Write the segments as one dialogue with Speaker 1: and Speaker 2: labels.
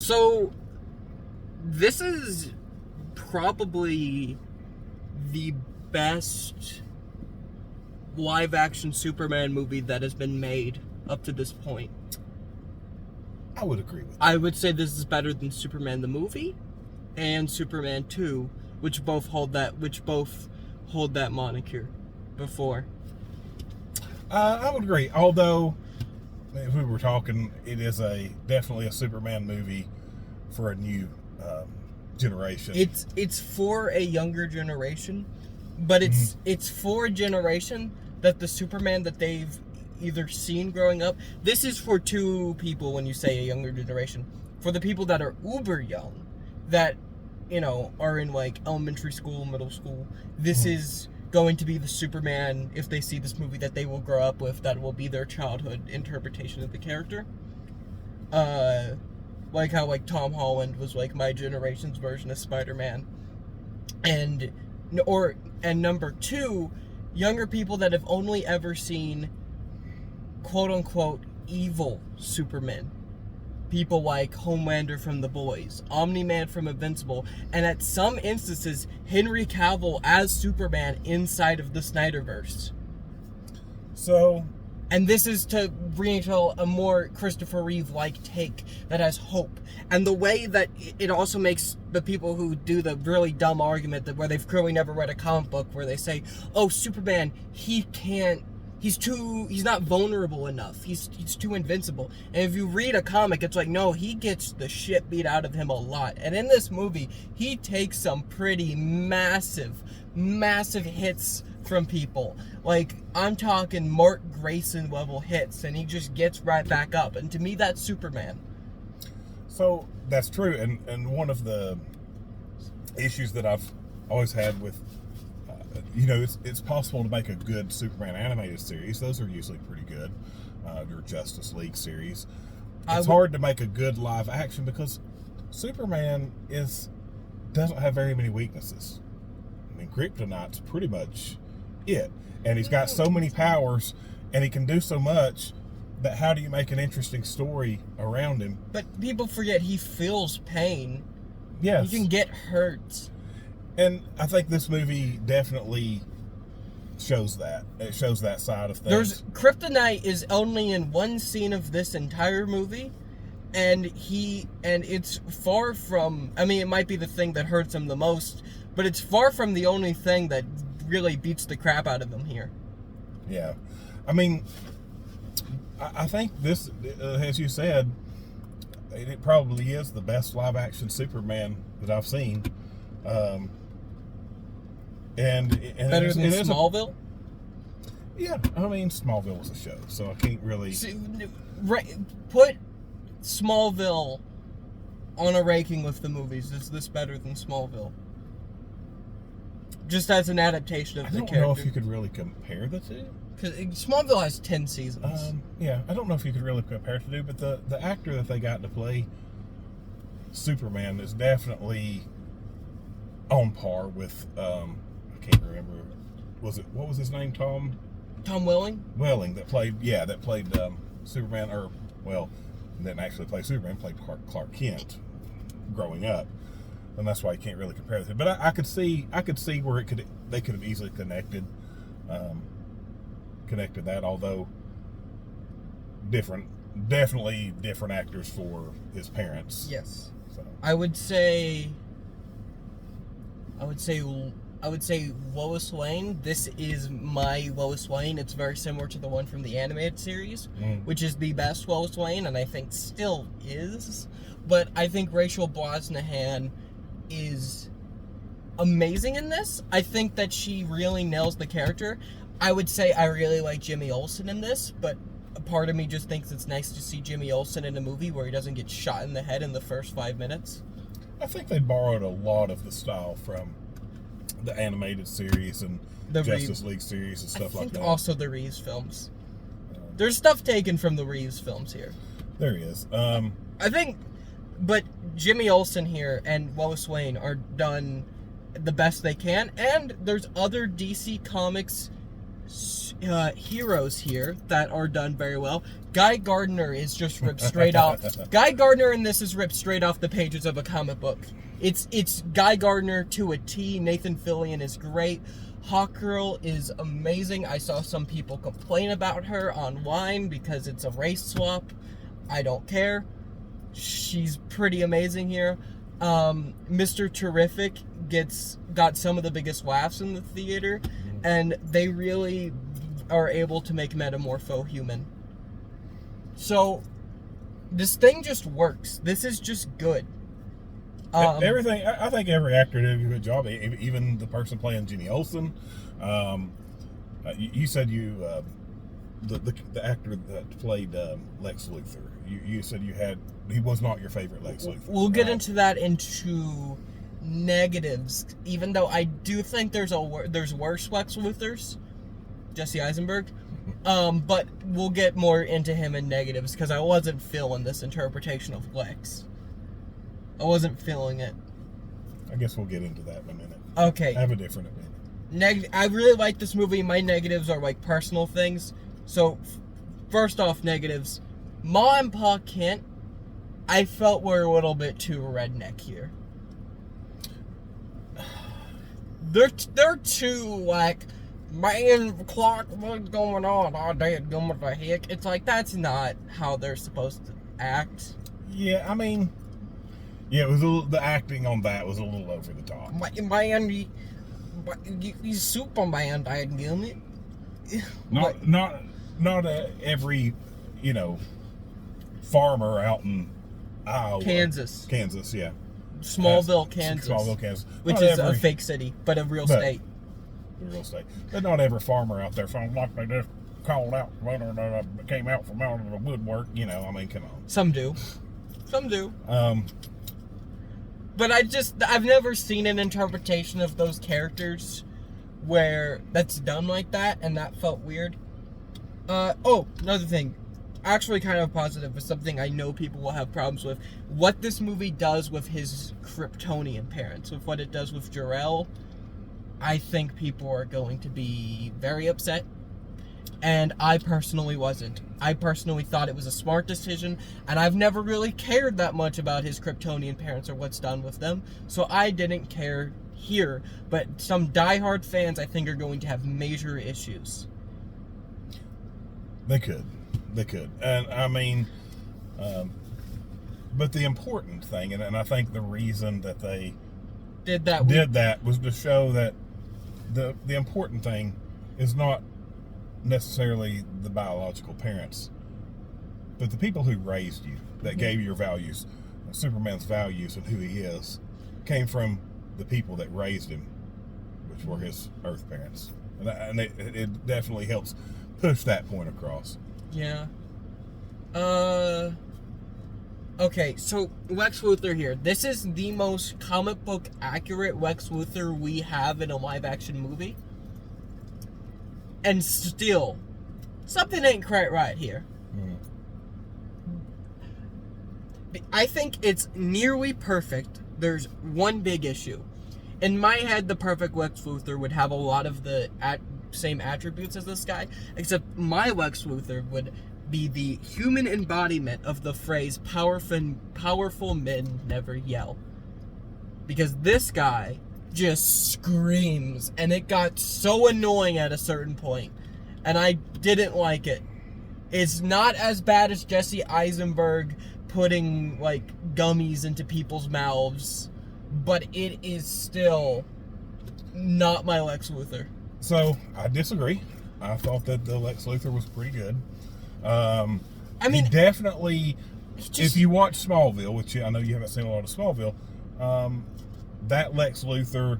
Speaker 1: So, this is probably the best live-action Superman movie that has been made up to this point.
Speaker 2: I would agree with that.
Speaker 1: I would say this is better than Superman the movie and Superman 2, which both hold that moniker before.
Speaker 2: I would agree. Although, if we were talking, it is definitely a Superman movie for a new generation.
Speaker 1: It's for a younger generation, but it's for a generation that the Superman that they've either seen growing up. This is for two people when you say a younger generation. For the people that are uber young, that, are in like elementary school, middle school, this is going to be the Superman, if they see this movie, that they will grow up with, that will be their childhood interpretation of the character. Like how Tom Holland was like my generation's version of Spider-Man. And number two, younger people that have only ever seen quote-unquote evil Superman. People like Homelander from The Boys, Omni-Man from Invincible, and at some instances, Henry Cavill as Superman inside of the Snyderverse.
Speaker 2: So...
Speaker 1: And this is to bring to a more Christopher Reeve-like take that has hope. And the way that it also makes the people who do the really dumb argument that where they've clearly never read a comic book where they say, oh, Superman, he's not vulnerable enough. He's too invincible. And if you read a comic, it's like, no, he gets the shit beat out of him a lot. And in this movie, he takes some pretty massive hits from people. Like, I'm talking Mark Grayson level hits, and he just gets right back up. And to me, that's Superman.
Speaker 2: So, that's true. And one of the issues that I've always had with it's possible to make a good Superman animated series. Those are usually pretty good. Your Justice League series. It's hard to make a good live action because Superman doesn't have very many weaknesses. I mean, Kryptonite's pretty much it. And he's got so many powers, and he can do so much that how do you make an interesting story around him?
Speaker 1: But people forget he feels pain.
Speaker 2: Yes.
Speaker 1: He can get hurt.
Speaker 2: And I think this movie definitely shows that. It shows that side of things.
Speaker 1: Kryptonite is only in one scene of this entire movie, and it's far from, it might be the thing that hurts him the most, but it's far from the only thing that really beats the crap out of him here.
Speaker 2: Yeah. I mean, I think this, as you said, it probably is the best live-action Superman that I've seen. And
Speaker 1: better than Smallville?
Speaker 2: Yeah, I mean, Smallville was a show, so I can't really...
Speaker 1: Put Smallville on a ranking with the movies. Is this better than Smallville? Just as an adaptation of the character.
Speaker 2: I don't know if you could really compare the two.
Speaker 1: Because Smallville has 10 seasons.
Speaker 2: Yeah, I don't know if you could really compare the two, but the actor that they got to play Superman is definitely on par with, I can't remember, what was his name, Tom
Speaker 1: Welling?
Speaker 2: Welling, that played Superman, didn't actually play Superman, played Clark Kent growing up. And that's why you can't really compare the two. But I could see where they could have easily connected that, although definitely different actors for his parents.
Speaker 1: Yes.
Speaker 2: So.
Speaker 1: I would say Lois Lane. This is my Lois Lane. It's very similar to the one from the animated series, which is the best Lois Lane, and I think still is. But I think Rachel Brosnahan is amazing in this. I think that she really nails the character. I would say I really like Jimmy Olsen in this, but a part of me just thinks it's nice to see Jimmy Olsen in a movie where he doesn't get shot in the head in the first 5 minutes.
Speaker 2: I think they borrowed a lot of the style from the animated series and the Justice League series and stuff like that.
Speaker 1: Also the Reeves films. There's stuff taken from the Reeves films here.
Speaker 2: There is.
Speaker 1: But Jimmy Olsen here and Lois Lane are done the best they can, and there's other DC Comics heroes here that are done very well. Guy Gardner is just ripped straight off. Guy Gardner in this is ripped straight off the pages of a comic book. It's Guy Gardner to a T. Nathan Fillion is great. Hawkgirl is amazing. I saw some people complain about her online because it's a race swap. I don't care. She's pretty amazing here. Mr. Terrific got some of the biggest laughs in the theater, and they really are able to make Metamorpho human. So this thing just works. This is just good.
Speaker 2: Everything. I think every actor did a good job. Even the person playing Jenny Olsen. You said the actor that played Lex Luthor. You said he was not your favorite Lex Luthor.
Speaker 1: We'll get into that into negatives. Even though I do think there's worse Lex Luthors, Jesse Eisenberg. But we'll get more into him in negatives because I wasn't feeling this interpretation of Lex. I wasn't feeling it.
Speaker 2: I guess we'll get into that in a minute.
Speaker 1: Okay.
Speaker 2: I have a different opinion.
Speaker 1: I really like this movie. My negatives are like personal things. So, first off, negatives. Ma and Pa Kent, I felt were a little bit too redneck here. They're too like, man, Clark, what's going on? Oh, dad, going with the heck. It's like, that's not how they're supposed to act.
Speaker 2: Yeah, I mean, yeah, it was the acting on that was a little over the top.
Speaker 1: Man, you Superman, dadgummit.
Speaker 2: Not every, farmer out in Iowa.
Speaker 1: Kansas,
Speaker 2: yeah.
Speaker 1: Smallville, Kansas. Which is a fake city, but a real state.
Speaker 2: But not every farmer out there felt like they just called out, came out from out of the woodwork, come on.
Speaker 1: Some do. But I've never seen an interpretation of those characters where that's done like that, and that felt weird. Another thing. Actually kind of positive, but something I know people will have problems with. What this movie does with his Kryptonian parents, with what it does with Jor-El, I think people are going to be very upset. And I personally wasn't. I personally thought it was a smart decision, and I've never really cared that much about his Kryptonian parents or what's done with them, so I didn't care here. But some diehard fans, I think, are going to have major issues.
Speaker 2: They could. And I mean, but the important thing, and I think the reason that they did that was to show that the important thing is not necessarily the biological parents, but the people who raised you, that gave you your values. Superman's values and who he is came from the people that raised him, which were his Earth parents. And it definitely helps push that point across.
Speaker 1: Yeah. Okay, so Lex Luthor here. This is the most comic book accurate Lex Luthor we have in a live action movie. And still, something ain't quite right here. I think it's nearly perfect. There's one big issue. In my head, the perfect Lex Luthor would have a lot of the same attributes as this guy, except my Lex Luthor would be the human embodiment of the phrase powerful men never yell. Because this guy just screams, and it got so annoying at a certain point, and I didn't like it. It's not as bad as Jesse Eisenberg putting like gummies into people's mouths, but it is still not my Lex Luthor.
Speaker 2: So I disagree. I thought that the Lex Luthor was pretty good.
Speaker 1: I mean,
Speaker 2: he definitely, if you watch Smallville, which I know you haven't seen a lot of Smallville, that Lex Luthor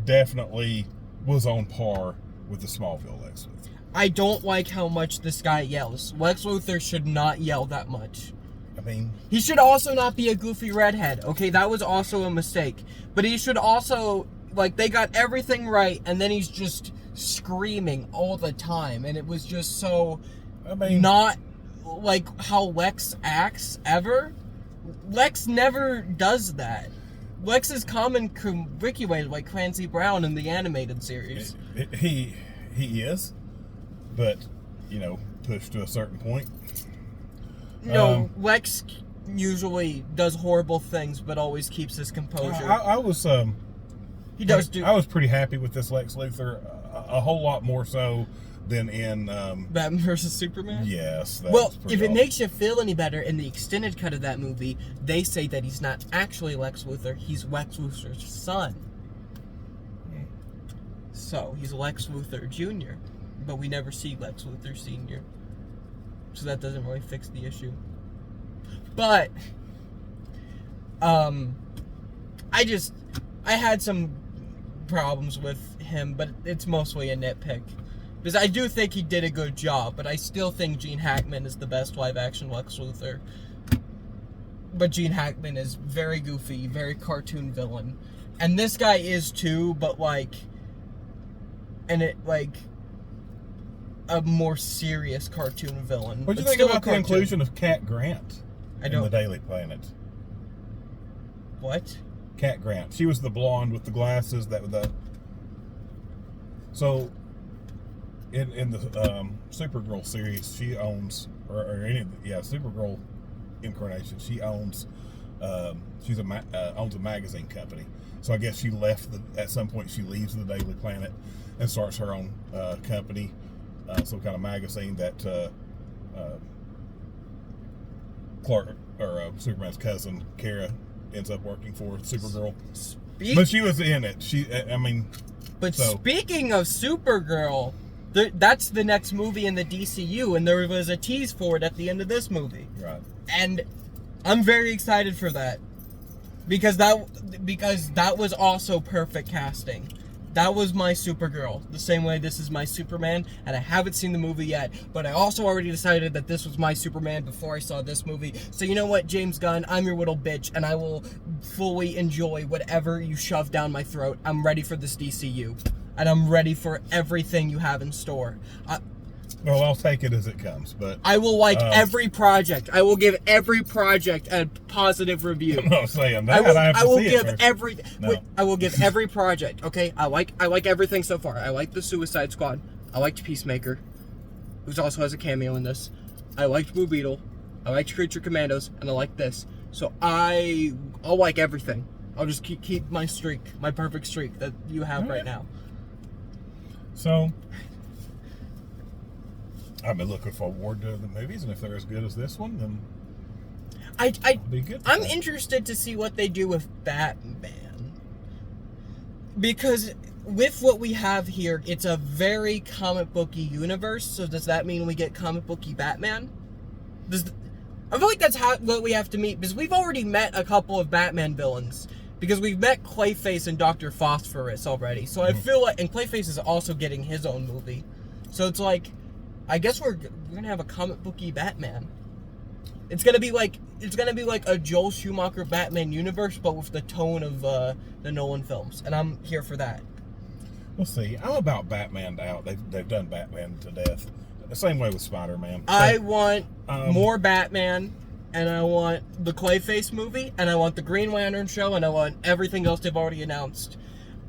Speaker 2: definitely was on par with the Smallville Lex Luthor.
Speaker 1: I don't like how much this guy yells. Lex Luthor should not yell that much.
Speaker 2: I mean,
Speaker 1: he should also not be a goofy redhead. Okay, that was also a mistake. But he should also, like, they got everything right, and then he's just screaming all the time, and it was just so, not like how Lex acts ever. Lex never does that. Lex is common curriculated like Clancy Brown in the animated series.
Speaker 2: he is, but pushed to a certain point.
Speaker 1: No, Lex usually does horrible things, but always keeps his composure.
Speaker 2: I was
Speaker 1: He does do.
Speaker 2: I was pretty happy with this Lex Luthor, a whole lot more so than in
Speaker 1: Batman vs Superman.
Speaker 2: Yes. That
Speaker 1: Well,
Speaker 2: was pretty
Speaker 1: if it
Speaker 2: awesome.
Speaker 1: makes you feel any better, in the extended cut of that movie, they say that he's not actually Lex Luthor; he's Lex Luthor's son. So he's Lex Luthor Jr., but we never see Lex Luthor Sr. So that doesn't really fix the issue. But I had some problems with him, but it's mostly a nitpick. Because I do think he did a good job, but I still think Gene Hackman is the best live-action Lex Luthor. But Gene Hackman is very goofy, very cartoon villain. And this guy is too, but a more serious cartoon villain.
Speaker 2: What do you
Speaker 1: but
Speaker 2: think
Speaker 1: still a
Speaker 2: about the
Speaker 1: cartoon.
Speaker 2: inclusion of Cat Grant in
Speaker 1: don't-
Speaker 2: the Daily Planet?
Speaker 1: What?
Speaker 2: Cat Grant. She was the blonde with the glasses. So, in the Supergirl series, she owns, Supergirl incarnation, she owns, owns a magazine company. So I guess she left at some point. She leaves the Daily Planet and starts her own company, some kind of magazine that Clark or Superman's cousin Kara ends up working for, Supergirl. But she was in it.
Speaker 1: But
Speaker 2: So-
Speaker 1: speaking of Supergirl, that's the next movie in the DCU, and there was a tease for it at the end of this movie.
Speaker 2: Right.
Speaker 1: And I'm very excited for that. Because that was also perfect casting. That was my Supergirl, the same way this is my Superman, and I haven't seen the movie yet, but I also already decided that this was my Superman before I saw this movie. So you know what, James Gunn, I'm your little bitch, and I will fully enjoy whatever you shove down my throat. I'm ready for this DCU, and I'm ready for everything you have in store.
Speaker 2: Well, I'll take it as it comes, but
Speaker 1: I will like every project. I will give every project a positive review.
Speaker 2: I'm not saying that. I have to
Speaker 1: will
Speaker 2: see it
Speaker 1: give
Speaker 2: first.
Speaker 1: every.
Speaker 2: No.
Speaker 1: I will give every project. Okay, I like everything so far. I like the Suicide Squad. I liked Peacemaker, who also has a cameo in this. I liked Blue Beetle. I liked Creature Commandos, and I like this. So I'll like everything. I'll just keep my streak, my perfect streak that you have right now.
Speaker 2: So, I've been looking forward to the movies, and if they're as good as this one, then it'll be good.
Speaker 1: I'm interested to see what they do with Batman. Because with what we have here, it's a very comic booky universe, so does that mean we get comic booky Batman? I feel like that's what we have to meet, because we've already met a couple of Batman villains. Because we've met Clayface and Dr. Phosphorus already. So I feel like, and Clayface is also getting his own movie. So it's like, I guess we're gonna have a comic booky Batman. It's gonna be like a Joel Schumacher Batman universe, but with the tone of the Nolan films, and I'm here for that.
Speaker 2: We'll see. I'm about Batman out. They've done Batman to death. The same way with Spider-Man.
Speaker 1: I want more Batman, and I want the Clayface movie, and I want the Green Lantern show, and I want everything else they've already announced.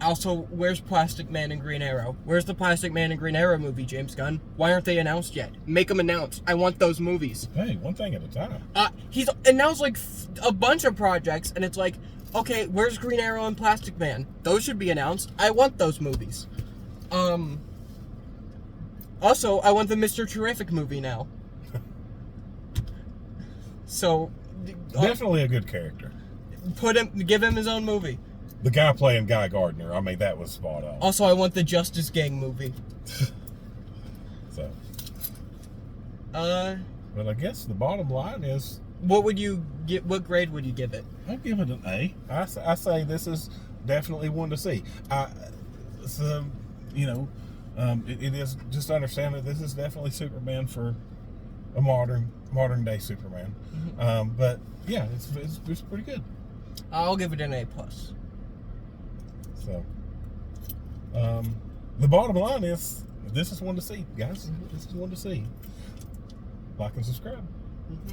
Speaker 1: Also, where's Plastic Man and Green Arrow? Where's the Plastic Man and Green Arrow movie, James Gunn? Why aren't they announced yet? Make them announced. I want those movies.
Speaker 2: Hey, one thing at a time.
Speaker 1: He's announced like a bunch of projects, and it's like, okay, where's Green Arrow and Plastic Man? Those should be announced. I want those movies. Also, I want the Mr. Terrific movie now. So,
Speaker 2: Definitely a good character.
Speaker 1: give him his own movie.
Speaker 2: The guy playing Guy Gardner, that was spot on.
Speaker 1: Also, I want the Justice Gang movie.
Speaker 2: So,
Speaker 1: Uh,
Speaker 2: but I guess the bottom line is,
Speaker 1: what would you get? What grade would you give it?
Speaker 2: I give it an A. I say this is definitely one to see. It is just understand that this is definitely Superman for a modern day Superman.
Speaker 1: Mm-hmm.
Speaker 2: But yeah, it's pretty good.
Speaker 1: I'll give it an A+.
Speaker 2: So, the bottom line is, this is one to see, guys. This is one to see. Like and subscribe.
Speaker 1: Mm-hmm.